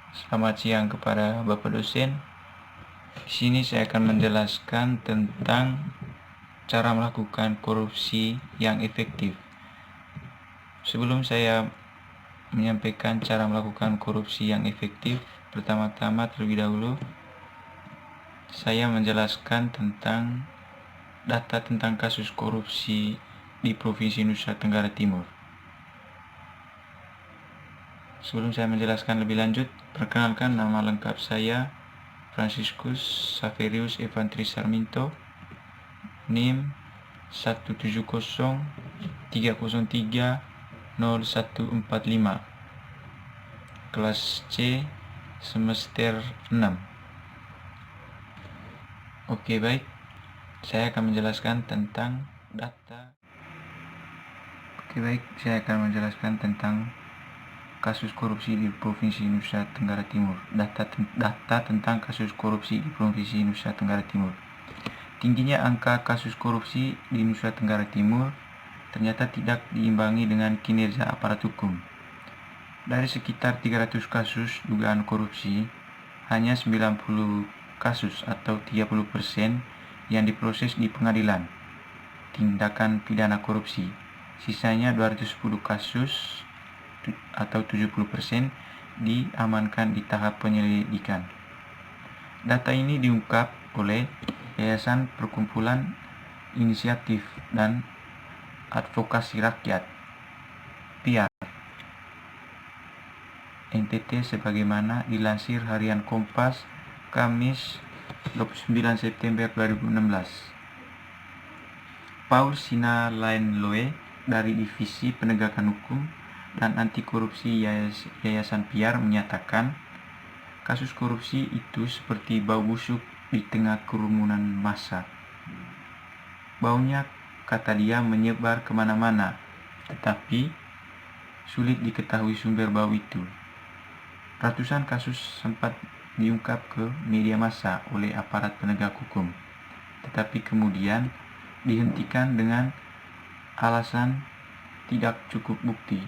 Selamat siang kepada Bapak dosen. Di sini saya akan menjelaskan tentang cara melakukan korupsi yang efektif. Sebelum saya menyampaikan cara melakukan korupsi yang efektif, pertama-tama terlebih dahulu saya menjelaskan tentang data tentang kasus korupsi di Provinsi Nusa Tenggara Timur. Sebelum saya menjelaskan lebih lanjut, perkenalkan nama lengkap saya Franciscus Saverius Evantris Sarminto, NIM 17030300145, kelas C, semester 6. Oke, baik. Saya akan menjelaskan tentang data. Saya akan menjelaskan tentang kasus korupsi di Provinsi Nusa Tenggara Timur. Data tentang kasus korupsi di Provinsi Nusa Tenggara Timur. Tingginya angka kasus korupsi di Nusa Tenggara Timur ternyata tidak diimbangi dengan kinerja aparat hukum. Dari sekitar 300 kasus dugaan korupsi, hanya 90 kasus atau 30% yang diproses di pengadilan tindakan pidana korupsi. Sisanya 210 kasus atau 70% diamankan di tahap penyelidikan. Data ini diungkap oleh Yayasan Perkumpulan Inisiatif dan Advokasi Rakyat PIAR NTT sebagaimana dilansir Harian Kompas Kamis 29 September 2016. Paul Sinalainloe dari Divisi Penegakan Hukum dan Anti Korupsi Yayasan PIAR menyatakan kasus korupsi itu seperti bau busuk di tengah kerumunan massa. Baunya, kata dia, menyebar kemana-mana, tetapi sulit diketahui sumber bau itu. Ratusan kasus sempat diungkap ke media massa oleh aparat penegak hukum, tetapi kemudian dihentikan dengan alasan tidak cukup bukti.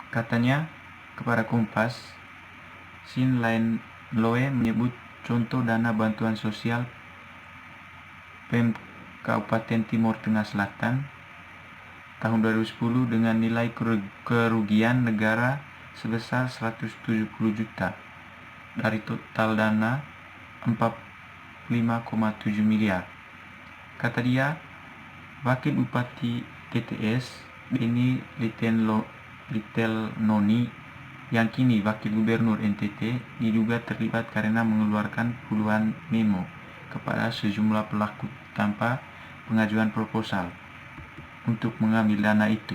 Katanya kepada Kompas, Sinlainloe menyebut contoh dana bantuan sosial Pem Kabupaten Timur Tengah Selatan tahun 2010 dengan nilai kerugian negara sebesar 170 juta dari total dana 45,7 miliar. Kata dia, Wakil Bupati TTS Beni Litelnoni yang kini Wakil Gubernur NTT diduga terlibat karena mengeluarkan puluhan memo kepada sejumlah pelaku tanpa pengajuan proposal untuk mengambil dana itu.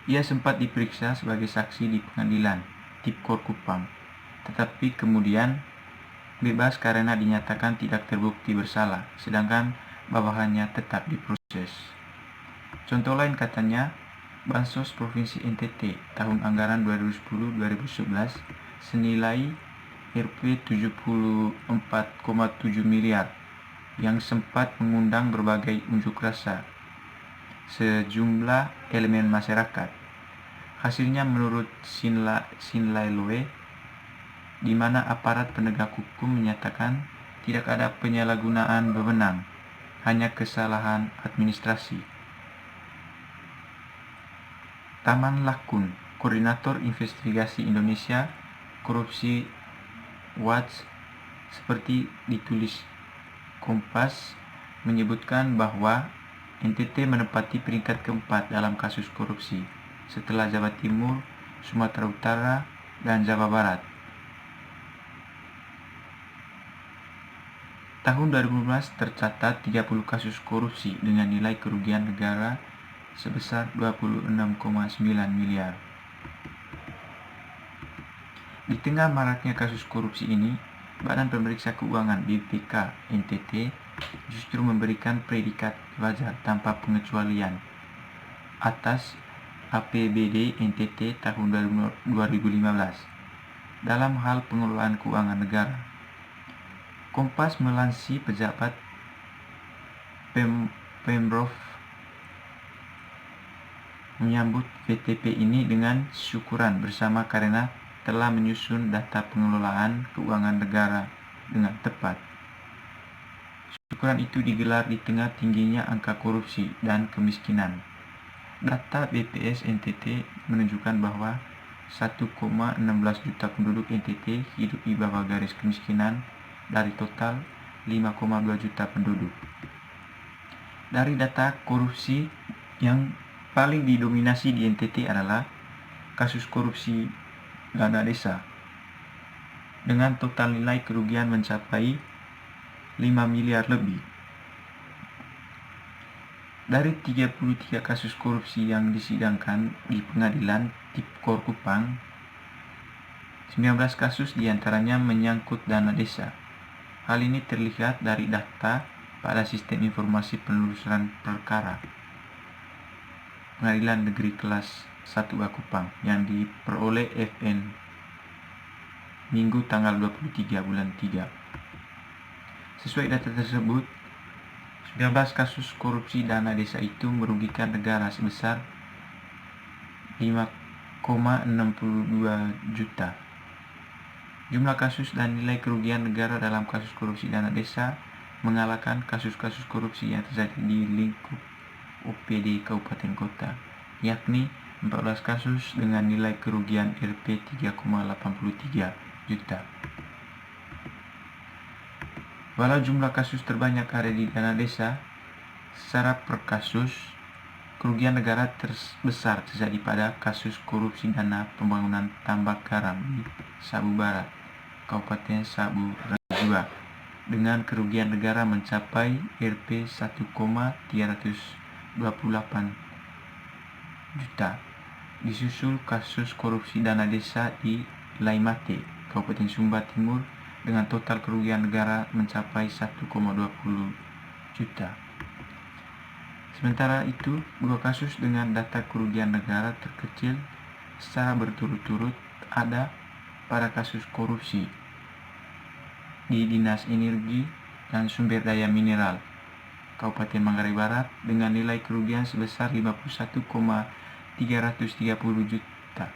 Ia sempat diperiksa sebagai saksi di pengadilan Tipkor Kupang, tetapi kemudian bebas karena dinyatakan tidak terbukti bersalah, sedangkan bawahannya tetap diproses. Contoh lain katanya, Bansos Provinsi NTT tahun anggaran 2010-2011 senilai Rp74,7 miliar yang sempat mengundang berbagai unjuk rasa sejumlah elemen masyarakat. Hasilnya menurut Sinlainloe, di mana aparat penegak hukum menyatakan tidak ada penyalahgunaan wewenang, hanya kesalahan administrasi. Taman Lakun, Koordinator Investigasi Indonesia Korupsi Watch, seperti ditulis Kompas, menyebutkan bahwa NTT menempati peringkat keempat dalam kasus korupsi setelah Jawa Timur, Sumatera Utara, dan Jawa Barat. Tahun 2015 tercatat 30 kasus korupsi dengan nilai kerugian negara sebesar 26,9 miliar. Di tengah maraknya kasus korupsi ini, Badan Pemeriksa Keuangan BPK NTT justru memberikan predikat wajar tanpa pengecualian atas APBD NTT tahun 2015 dalam hal pengelolaan keuangan negara. Kompas melansir pejabat Pemprov menyambut VTP ini dengan syukuran bersama karena telah menyusun data pengelolaan keuangan negara dengan tepat. Syukuran itu digelar di tengah tingginya angka korupsi dan kemiskinan. Data BPS NTT menunjukkan bahwa 1,16 juta penduduk NTT hidup di bawah garis kemiskinan dari total 5,2 juta penduduk. Dari data korupsi yang paling didominasi di NTT adalah kasus korupsi dana desa dengan total nilai kerugian mencapai 5 miliar lebih. Dari 33 kasus korupsi yang disidangkan di pengadilan Tipkor Kupang, 19 kasus diantaranya menyangkut dana desa. Hal ini terlihat dari data pada sistem informasi penelusuran perkara Pengadilan Negeri Kelas 1A Kupang yang diperoleh FN Minggu tanggal 23 bulan 3. Sesuai data tersebut, 19 kasus korupsi dana desa itu merugikan negara sebesar 5,62 juta. Jumlah kasus dan nilai kerugian negara dalam kasus korupsi dana desa mengalahkan kasus-kasus korupsi yang terjadi di lingkup OPD Kabupaten Kota, yakni 14 kasus dengan nilai kerugian Rp 3,83 juta. Walau jumlah kasus terbanyak ada di dana desa, secara per kasus, kerugian negara terbesar terjadi pada kasus korupsi dana pembangunan tambak garam di Sabu Barat, Kabupaten Sabu Rajua, dengan kerugian negara mencapai Rp 1,328 juta. Disusul kasus korupsi dana desa di Laimate, Kabupaten Sumba Timur, dengan total kerugian negara mencapai 1,20 juta. Sementara itu, 2 kasus dengan data kerugian negara terkecil secara berturut-turut ada pada kasus korupsi di Dinas Energi dan Sumber Daya Mineral Kabupaten Manggarai Barat dengan nilai kerugian sebesar 51,330 juta,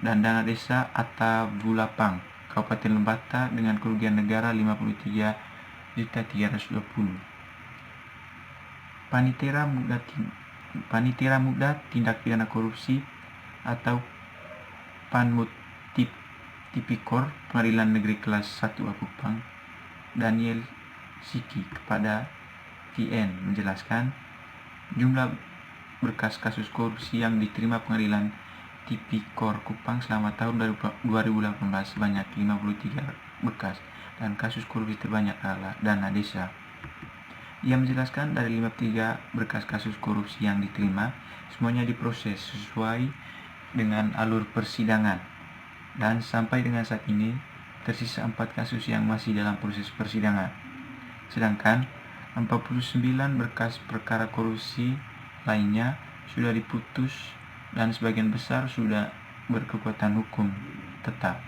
dan dana desa Atabulapang Kabupaten Lembata dengan kerugian negara 53.320. Panitera Muda Tindak Pidana Korupsi atau Panmut Tipikor Pengadilan Negeri Kelas 1A Kupang, Daniel Siki kepada TN menjelaskan jumlah berkas kasus korupsi yang diterima Pengadilan Tipikor Kupang selama tahun 2018 sebanyak 53 berkas, dan kasus korupsi terbanyak adalah dana desa. Ia menjelaskan dari 53 berkas kasus korupsi yang diterima, semuanya diproses sesuai dengan alur persidangan, dan sampai dengan saat ini tersisa 4 kasus yang masih dalam proses persidangan. Sedangkan 49 berkas perkara korupsi lainnya sudah diputus dan sebagian besar sudah berkekuatan hukum tetap.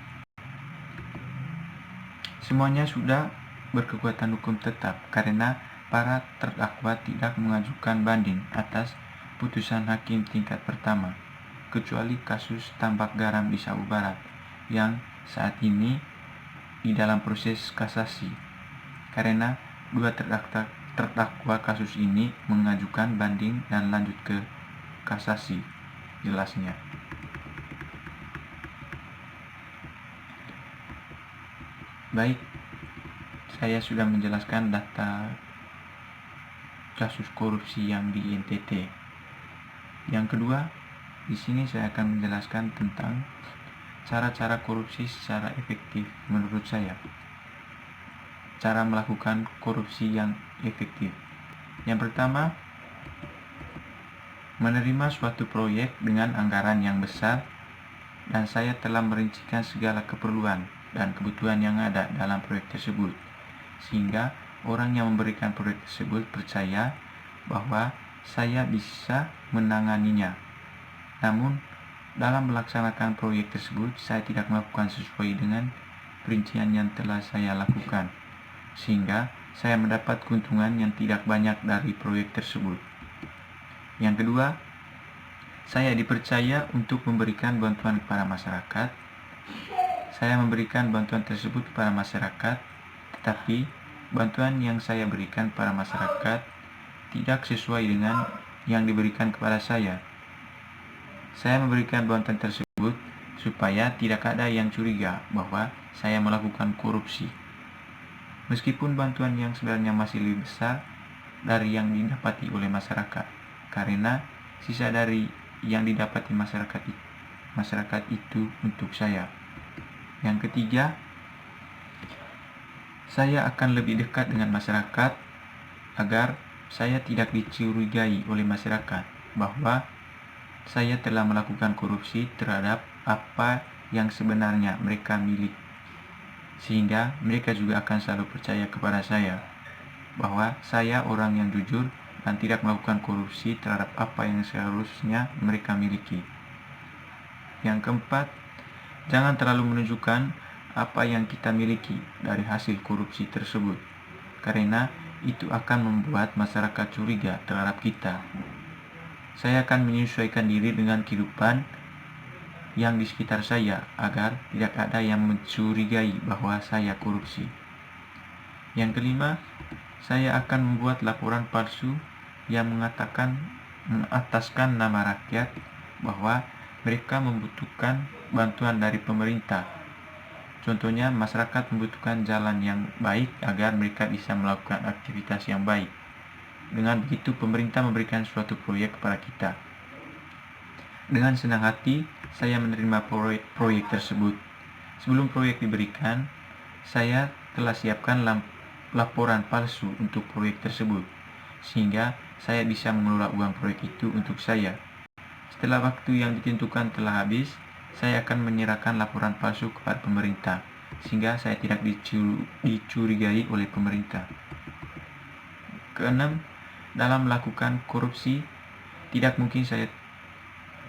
Semuanya sudah berkekuatan hukum tetap karena para terdakwa tidak mengajukan banding atas putusan hakim tingkat pertama, kecuali kasus tambak garam di Sabu Barat yang saat ini di dalam proses kasasi, karena 2 terdakwa kasus ini mengajukan banding dan lanjut ke kasasi, jelasnya. Baik, saya sudah menjelaskan data kasus korupsi yang di NTT. Yang kedua, di sini saya akan menjelaskan tentang cara-cara korupsi secara efektif menurut saya. Cara melakukan korupsi yang efektif. Yang pertama, menerima suatu proyek dengan anggaran yang besar, dan saya telah merincikan segala keperluan dan kebutuhan yang ada dalam proyek tersebut, sehingga orang yang memberikan proyek tersebut percaya bahwa saya bisa menanganinya. Namun, dalam melaksanakan proyek tersebut, saya tidak melakukan sesuai dengan perincian yang telah saya lakukan, sehingga saya mendapat keuntungan yang tidak banyak dari proyek tersebut. Yang kedua, Saya dipercaya untuk memberikan bantuan kepada masyarakat. Saya memberikan bantuan tersebut kepada masyarakat, tetapi bantuan yang saya berikan kepada masyarakat tidak sesuai dengan yang diberikan kepada saya. Saya memberikan bantuan tersebut supaya tidak ada yang curiga bahwa saya melakukan korupsi. Meskipun bantuan yang sebenarnya masih lebih besar dari yang didapati oleh masyarakat, karena sisa dari yang didapati masyarakat itu untuk saya. Yang ketiga, saya akan lebih dekat dengan masyarakat agar saya tidak dicurigai oleh masyarakat bahwa saya telah melakukan korupsi terhadap apa yang sebenarnya mereka milik, sehingga mereka juga akan selalu percaya kepada saya bahwa saya orang yang jujur dan tidak melakukan korupsi terhadap apa yang seharusnya mereka miliki. Yang keempat, jangan terlalu menunjukkan apa yang kita miliki dari hasil korupsi tersebut, karena itu akan membuat masyarakat curiga terhadap kita. Saya akan menyesuaikan diri dengan kehidupan yang di sekitar saya agar tidak ada yang mencurigai bahwa saya korupsi. Yang kelima, saya akan membuat laporan palsu yang mengataskan nama rakyat bahwa mereka membutuhkan bantuan dari pemerintah. Contohnya, masyarakat membutuhkan jalan yang baik agar mereka bisa melakukan aktivitas yang baik. Dengan begitu, pemerintah memberikan suatu proyek kepada kita. Dengan senang hati, saya menerima proyek tersebut. Sebelum proyek diberikan, saya telah siapkan laporan palsu untuk proyek tersebut, sehingga saya bisa mengelola uang proyek itu untuk saya. Setelah waktu yang ditentukan telah habis, saya akan menyerahkan laporan palsu kepada pemerintah, sehingga saya tidak dicurigai oleh pemerintah. Keenam, dalam melakukan korupsi, tidak mungkin saya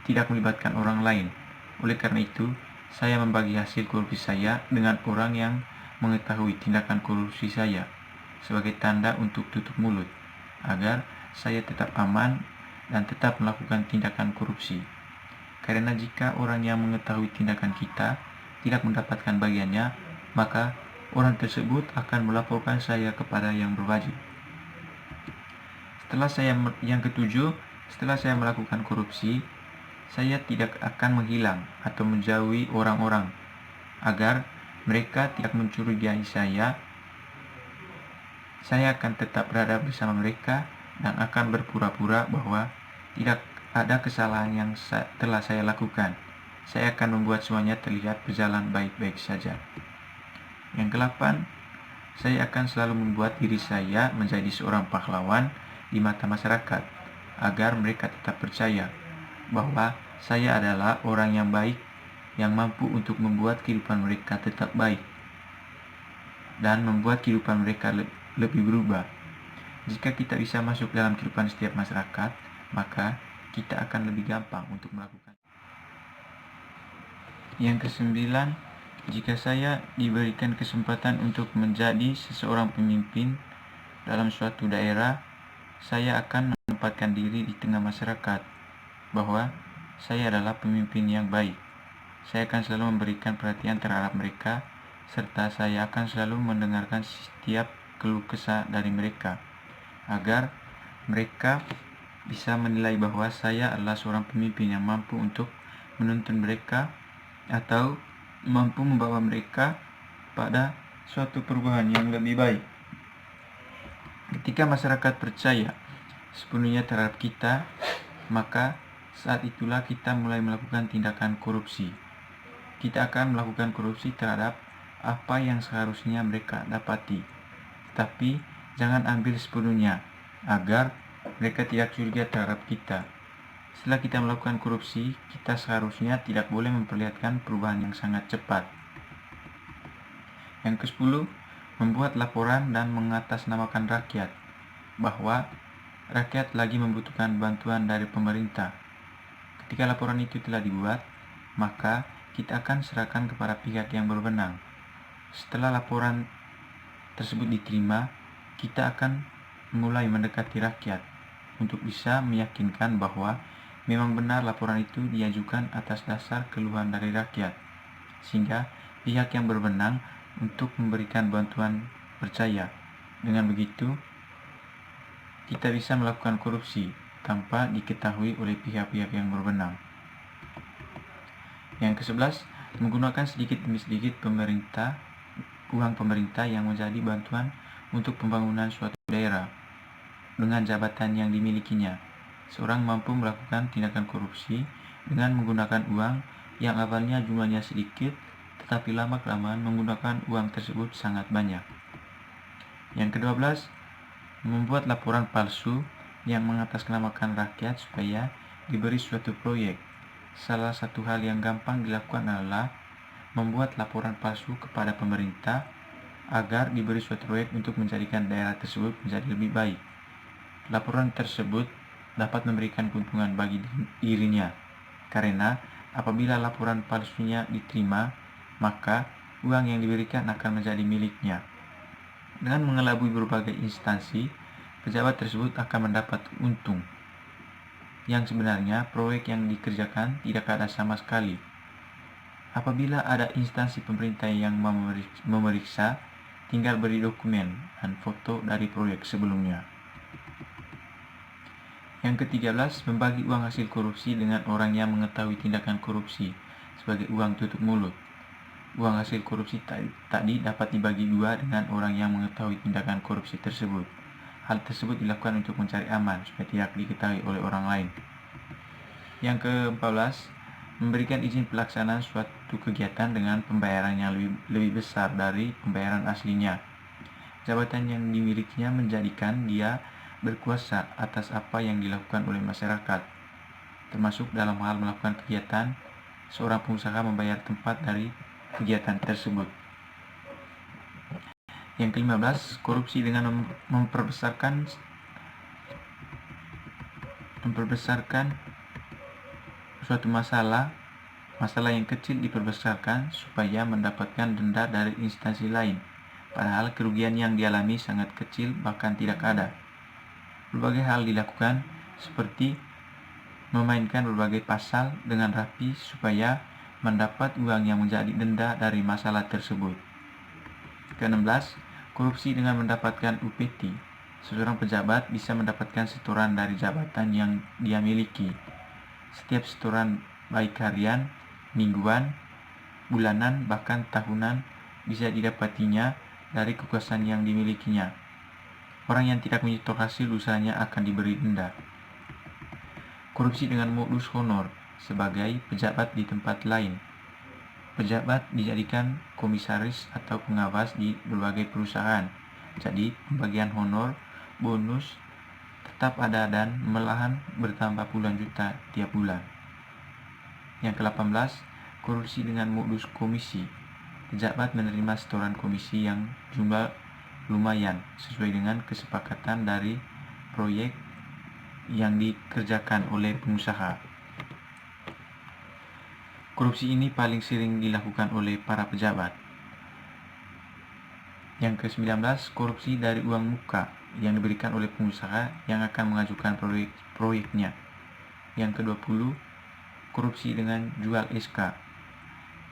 tidak melibatkan orang lain. Oleh karena itu, saya membagi hasil korupsi saya dengan orang yang mengetahui tindakan korupsi saya sebagai tanda untuk tutup mulut, agar saya tetap aman dan tetap melakukan tindakan korupsi. Karena jika orang yang mengetahui tindakan kita tidak mendapatkan bagiannya, maka orang tersebut akan melaporkan saya kepada yang berwajib. Yang ketujuh, setelah saya melakukan korupsi, saya tidak akan menghilang atau menjauhi orang-orang agar mereka tidak mencurigai saya. Saya akan tetap berada bersama mereka dan akan berpura-pura bahwa tidak ada kesalahan yang telah saya lakukan. Saya akan membuat semuanya terlihat berjalan baik-baik saja. Yang kedelapan, saya akan selalu membuat diri saya menjadi seorang pahlawan di mata masyarakat agar mereka tetap percaya bahwa saya adalah orang yang baik yang mampu untuk membuat kehidupan mereka tetap baik dan membuat kehidupan mereka lebih berubah. Jika kita bisa masuk dalam kehidupan setiap masyarakat, maka kita akan lebih gampang untuk melakukan. Yang kesembilan, jika saya diberikan kesempatan untuk menjadi seseorang pemimpin dalam suatu daerah, saya akan menempatkan diri di tengah masyarakat bahwa saya adalah pemimpin yang baik. Saya akan selalu memberikan perhatian terhadap mereka, serta saya akan selalu mendengarkan setiap keluh kesah dari mereka, agar mereka bisa menilai bahwa saya adalah seorang pemimpin yang mampu untuk menuntun mereka atau mampu membawa mereka pada suatu perubahan yang lebih baik. Ketika masyarakat percaya sepenuhnya terhadap kita, maka saat itulah kita mulai melakukan tindakan korupsi. Kita akan melakukan korupsi terhadap apa yang seharusnya mereka dapati, tapi jangan ambil sepenuhnya agar mereka tidak curiga terhadap kita. Setelah kita melakukan korupsi, kita seharusnya tidak boleh memperlihatkan perubahan yang sangat cepat. Yang ke-10, membuat laporan dan mengatasnamakan rakyat bahwa rakyat lagi membutuhkan bantuan dari pemerintah. Ketika laporan itu telah dibuat, maka kita akan serahkan kepada pihak yang berwenang. Setelah laporan tersebut diterima, kita akan mulai mendekati rakyat untuk bisa meyakinkan bahwa Memang benar laporan itu diajukan atas dasar keluhan dari rakyat, sehingga pihak yang berwenang untuk memberikan bantuan percaya. Dengan begitu, kita bisa melakukan korupsi tanpa diketahui oleh pihak-pihak yang berwenang. Yang ke-11, menggunakan sedikit demi sedikit uang pemerintah yang menjadi bantuan untuk pembangunan suatu daerah dengan jabatan yang dimilikinya. Seorang mampu melakukan tindakan korupsi dengan menggunakan uang yang awalnya jumlahnya sedikit, tetapi lama-kelamaan menggunakan uang tersebut sangat banyak. Yang ke-12, membuat laporan palsu yang mengatasnamakan rakyat supaya diberi suatu proyek. Salah satu hal yang gampang dilakukan adalah membuat laporan palsu kepada pemerintah agar diberi suatu proyek untuk menjadikan daerah tersebut menjadi lebih baik. Laporan tersebut dapat memberikan keuntungan bagi dirinya, karena apabila laporan palsunya diterima, maka uang yang diberikan akan menjadi miliknya. Dengan mengelabui berbagai instansi, pejabat tersebut akan mendapat untung. Yang sebenarnya proyek yang dikerjakan tidak ada sama sekali. Apabila ada instansi pemerintah yang memeriksa, tinggal beri dokumen dan foto dari proyek sebelumnya. Yang ke-13, membagi uang hasil korupsi dengan orang yang mengetahui tindakan korupsi sebagai uang tutup mulut. Uang hasil korupsi tadi dapat dibagi dua dengan orang yang mengetahui tindakan korupsi tersebut. Hal tersebut dilakukan untuk mencari aman supaya tidak diketahui oleh orang lain. Yang ke-14, memberikan izin pelaksanaan suatu kegiatan dengan pembayaran yang lebih besar dari pembayaran aslinya. Jabatan yang dimilikinya menjadikan dia berkuasa atas apa yang dilakukan oleh masyarakat, termasuk dalam hal melakukan kegiatan. Seorang pengusaha membayar tempat dari kegiatan tersebut. Yang ke-15, korupsi dengan memperbesarkan suatu masalah yang kecil diperbesarkan supaya mendapatkan denda dari instansi lain, padahal kerugian yang dialami sangat kecil bahkan tidak ada. Berbagai hal dilakukan seperti memainkan berbagai pasal dengan rapi supaya mendapat uang yang menjadi denda dari masalah tersebut. Ke-16, korupsi dengan mendapatkan UPT. Seorang pejabat bisa mendapatkan setoran dari jabatan yang dia miliki. Setiap setoran baik harian, mingguan, bulanan, bahkan tahunan bisa didapatinya dari kekuasaan yang dimilikinya. Orang yang tidak menyetor hasil usahanya akan diberi denda. Korupsi dengan modus honor sebagai pejabat di tempat lain. Pejabat dijadikan komisaris atau pengawas di berbagai perusahaan. Jadi pembagian honor, bonus tetap ada dan malahan bertambah puluhan juta tiap bulan. Yang ke-18, korupsi dengan modus komisi. Pejabat menerima setoran komisi yang jumlah lumayan sesuai dengan kesepakatan dari proyek yang dikerjakan oleh pengusaha. Korupsi ini paling sering dilakukan oleh para pejabat. Yang ke-19, korupsi dari uang muka yang diberikan oleh pengusaha yang akan mengajukan proyeknya. Yang ke-20, korupsi dengan jual SK,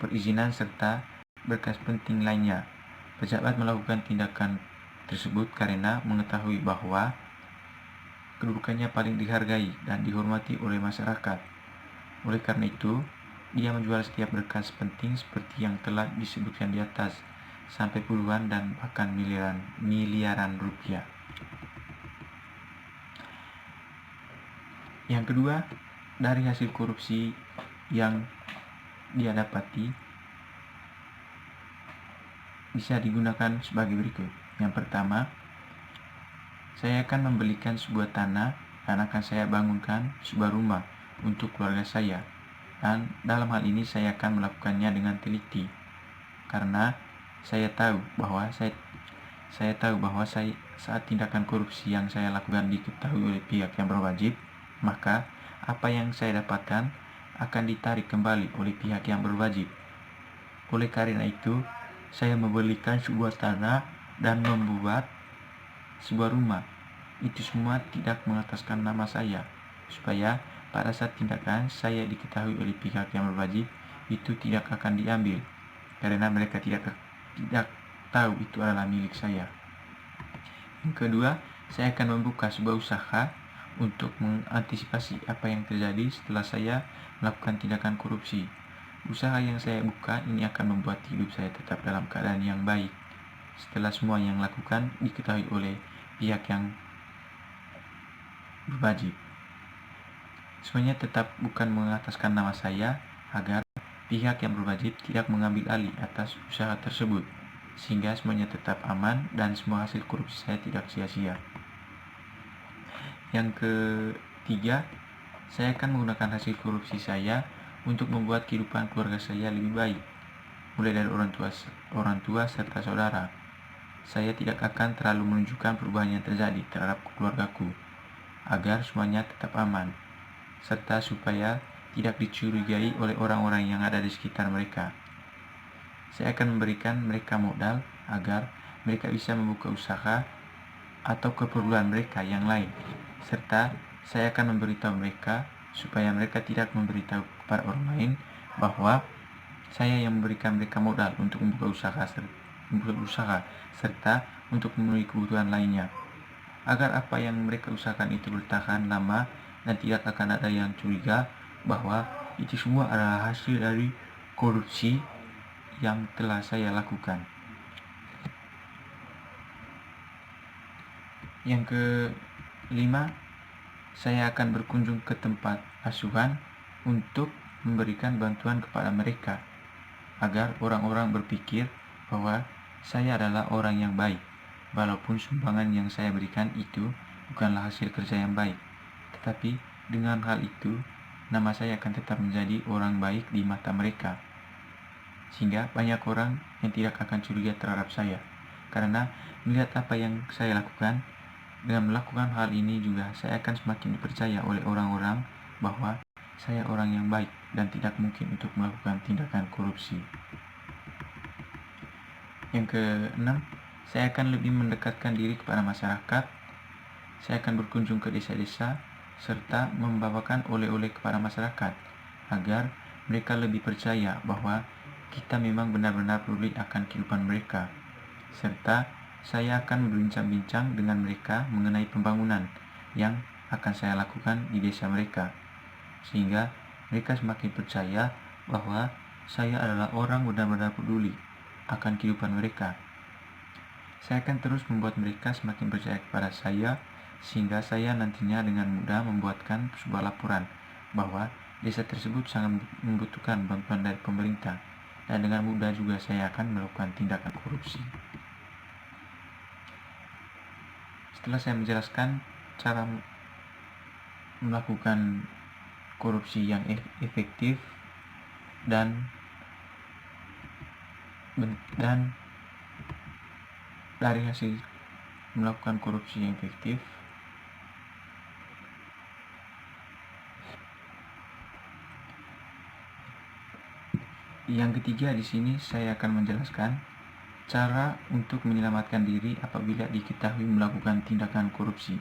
perizinan serta berkas penting lainnya. Pejabat melakukan tindakan tersebut karena mengetahui bahwa kedudukannya paling dihargai dan dihormati oleh masyarakat. Oleh karena itu, dia menjual setiap berkas penting seperti yang telah disebutkan di atas, sampai puluhan dan bahkan miliaran rupiah. Yang kedua, dari hasil korupsi yang dia dapati bisa digunakan sebagai berikut. Yang pertama, saya akan membelikan sebuah tanah dan akan saya bangunkan sebuah rumah untuk keluarga saya. Dan dalam hal ini saya akan melakukannya dengan teliti, karena saya tahu bahwa saat tindakan korupsi yang saya lakukan diketahui oleh pihak yang berwajib, maka apa yang saya dapatkan akan ditarik kembali oleh pihak yang berwajib. Oleh karena itu, saya membelikan sebuah tanah dan membuat sebuah rumah. Itu semua tidak mengataskan nama saya, supaya pada saat tindakan saya diketahui oleh pihak yang berwajib, itu tidak akan diambil, karena mereka tidak tahu itu adalah milik saya. Yang kedua, saya akan membuka sebuah usaha untuk mengantisipasi apa yang terjadi setelah saya melakukan tindakan korupsi. Usaha yang saya buka ini akan membuat hidup saya tetap dalam keadaan yang baik setelah semua yang lakukan diketahui oleh pihak yang berwajib. Semuanya tetap bukan mengataskan nama saya agar pihak yang berwajib tidak mengambil alih atas usaha tersebut, sehingga semuanya tetap aman dan semua hasil korupsi saya tidak sia-sia. Yang ketiga, saya akan menggunakan hasil korupsi saya untuk membuat kehidupan keluarga saya lebih baik, mulai dari orang tua serta saudara. Saya tidak akan terlalu menunjukkan perubahan yang terjadi terhadap keluargaku, agar semuanya tetap aman, serta supaya tidak dicurigai oleh orang-orang yang ada di sekitar mereka. Saya akan memberikan mereka modal agar mereka bisa membuka usaha atau keperluan mereka yang lain, serta saya akan memberitahu mereka supaya mereka tidak memberitahu kepada orang lain bahwa saya yang memberikan mereka modal untuk membuka usaha serta untuk memenuhi kebutuhan lainnya, agar apa yang mereka usahakan itu bertahan lama dan tidak akan ada yang curiga bahwa itu semua adalah hasil dari korupsi yang telah saya lakukan. Yang kelima, saya akan berkunjung ke tempat asuhan untuk memberikan bantuan kepada mereka, agar orang-orang berpikir bahwa saya adalah orang yang baik, walaupun sumbangan yang saya berikan itu bukanlah hasil kerja yang baik. Tetapi dengan hal itu, nama saya akan tetap menjadi orang baik di mata mereka, sehingga banyak orang yang tidak akan curiga terhadap saya, karena melihat apa yang saya lakukan. Dengan melakukan hal ini juga saya akan semakin dipercaya oleh orang-orang bahwa saya orang yang baik dan tidak mungkin untuk melakukan tindakan korupsi. Yang keenam, saya akan lebih mendekatkan diri kepada masyarakat. Saya akan berkunjung ke desa-desa serta membawakan oleh-oleh kepada masyarakat agar mereka lebih percaya bahwa kita memang benar-benar peduli akan kehidupan mereka, serta saya akan berbincang-bincang dengan mereka mengenai pembangunan yang akan saya lakukan di desa mereka, sehingga mereka semakin percaya bahwa saya adalah orang benar-benar peduli akan kehidupan mereka. Saya akan terus membuat mereka semakin percaya kepada saya, sehingga saya nantinya dengan mudah membuatkan sebuah laporan bahwa desa tersebut sangat membutuhkan bantuan dari pemerintah, dan dengan mudah juga saya akan melakukan tindakan korupsi. Setelah saya menjelaskan cara melakukan korupsi yang efektif dan dari hasil melakukan korupsi yang efektif, yang ketiga di sini saya akan menjelaskan cara untuk menyelamatkan diri apabila diketahui melakukan tindakan korupsi.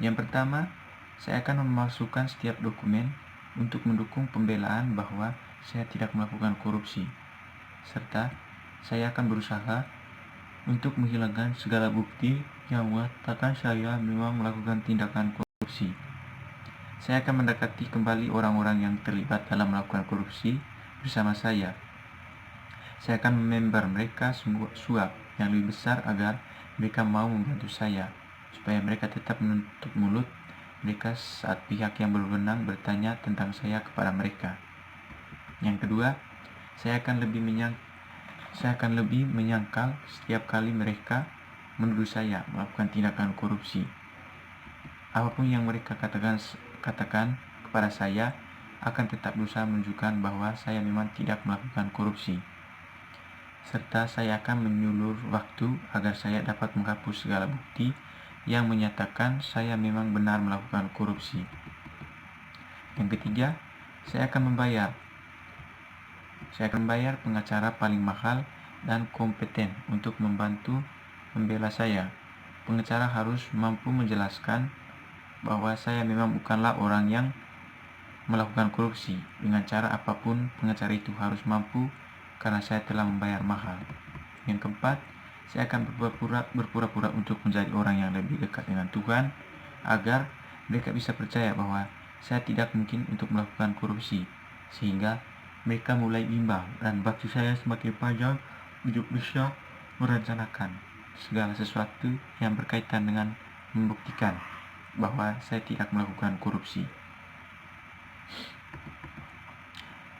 Yang pertama, saya akan memasukkan setiap dokumen untuk mendukung pembelaan bahwa saya tidak melakukan korupsi, serta saya akan berusaha untuk menghilangkan segala bukti yang mengatakan saya memang melakukan tindakan korupsi. Saya akan mendekati kembali orang-orang yang terlibat dalam melakukan korupsi bersama saya. Saya akan member mereka suap yang lebih besar agar mereka mau membantu saya, supaya mereka tetap menutup mulut mereka saat pihak yang berwenang bertanya tentang saya kepada mereka. Yang kedua, saya akan lebih menyangkal setiap kali mereka menuduh saya melakukan tindakan korupsi. Apapun yang mereka katakan kepada saya akan tetap berusaha menunjukkan bahwa saya memang tidak melakukan korupsi, serta saya akan menyulur waktu agar saya dapat menghapus segala bukti yang menyatakan saya memang benar melakukan korupsi. Yang ketiga, saya akan membayar pengacara paling mahal dan kompeten untuk membantu membela saya. Pengacara harus mampu menjelaskan bahwa saya memang bukanlah orang yang melakukan korupsi dengan cara apapun. Pengacara itu harus mampu karena saya telah membayar mahal. Yang keempat, saya akan berpura-pura untuk menjadi orang yang lebih dekat dengan Tuhan agar mereka bisa percaya bahwa saya tidak mungkin untuk melakukan korupsi, sehingga mereka mulai imbang dan bakti saya semakin panjang untuk bisa merencanakan segala sesuatu yang berkaitan dengan membuktikan bahwa saya tidak melakukan korupsi.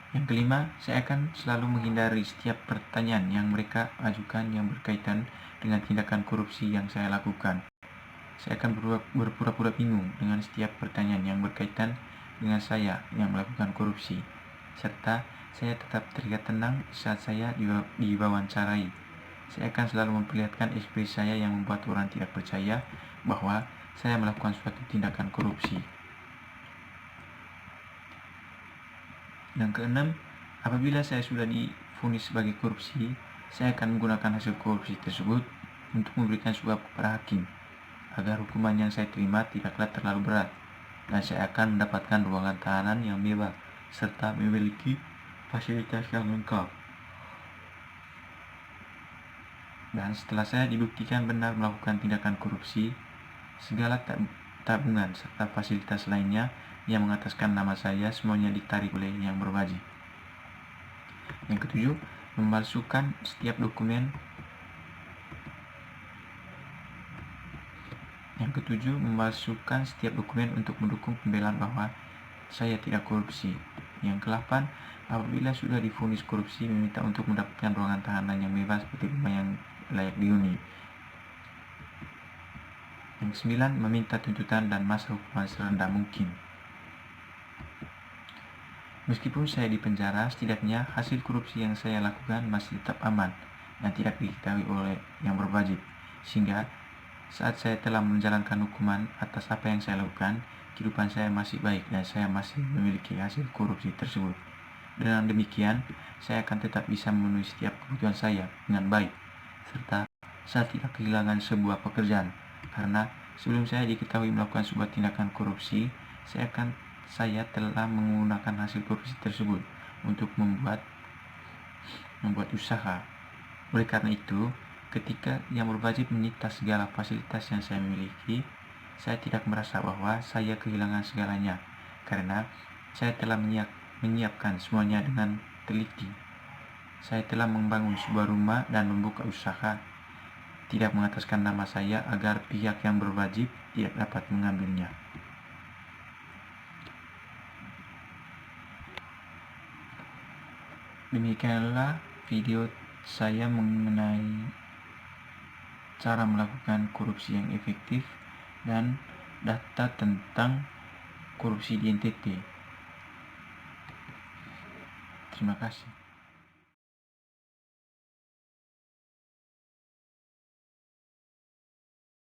Yang kelima, saya akan selalu menghindari setiap pertanyaan yang mereka ajukan yang berkaitan dengan tindakan korupsi yang saya lakukan. Saya akan berpura-pura bingung dengan setiap pertanyaan yang berkaitan dengan saya yang melakukan korupsi, serta saya tetap terlihat tenang saat saya diwawancarai. Saya akan selalu memperlihatkan ekspresi saya yang membuat orang tidak percaya bahwa saya melakukan suatu tindakan korupsi. Yang keenam, apabila saya sudah divonis sebagai korupsi, saya akan menggunakan hasil korupsi tersebut untuk memberikan suap kepada hakim, agar hukuman yang saya terima tidaklah terlalu berat, dan saya akan mendapatkan ruangan tahanan yang mewah, serta memiliki fasilitas yang lengkap. Dan setelah saya dibuktikan benar melakukan tindakan korupsi, segala tabungan serta fasilitas lainnya yang mengataskan nama saya semuanya ditarik oleh yang berwajib. Yang ketujuh, memalsukan setiap dokumen. Memalsukan setiap dokumen untuk mendukung pembelaan bahwa saya tidak korupsi. Yang ke-8, apabila sudah divonis korupsi, meminta untuk mendapatkan ruangan tahanan yang mewah seperti rumah yang layak dihuni. Yang 9, meminta tuntutan dan masa hukuman serendah mungkin. Meskipun saya di penjara, setidaknya hasil korupsi yang saya lakukan masih tetap aman dan tidak diketahui oleh yang berwajib, sehingga saat saya telah menjalankan hukuman atas apa yang saya lakukan, kehidupan saya masih baik dan saya masih memiliki hasil korupsi tersebut. Dengan demikian, saya akan tetap bisa memenuhi setiap kebutuhan saya dengan baik, serta saya tidak kehilangan sebuah pekerjaan, karena sebelum saya diketahui melakukan sebuah tindakan korupsi, saya telah menggunakan hasil korupsi tersebut untuk membuat usaha. Oleh karena itu, ketika yang berwajib menyita segala fasilitas yang saya miliki, saya tidak merasa bahwa saya kehilangan segalanya, karena saya telah menyiapkan semuanya dengan teliti. Saya telah membangun sebuah rumah dan membuka usaha tidak mengataskan nama saya agar pihak yang berwajib tidak dapat mengambilnya. Demikianlah video saya mengenai cara melakukan korupsi yang efektif dan data tentang korupsi di NTT. Terima kasih.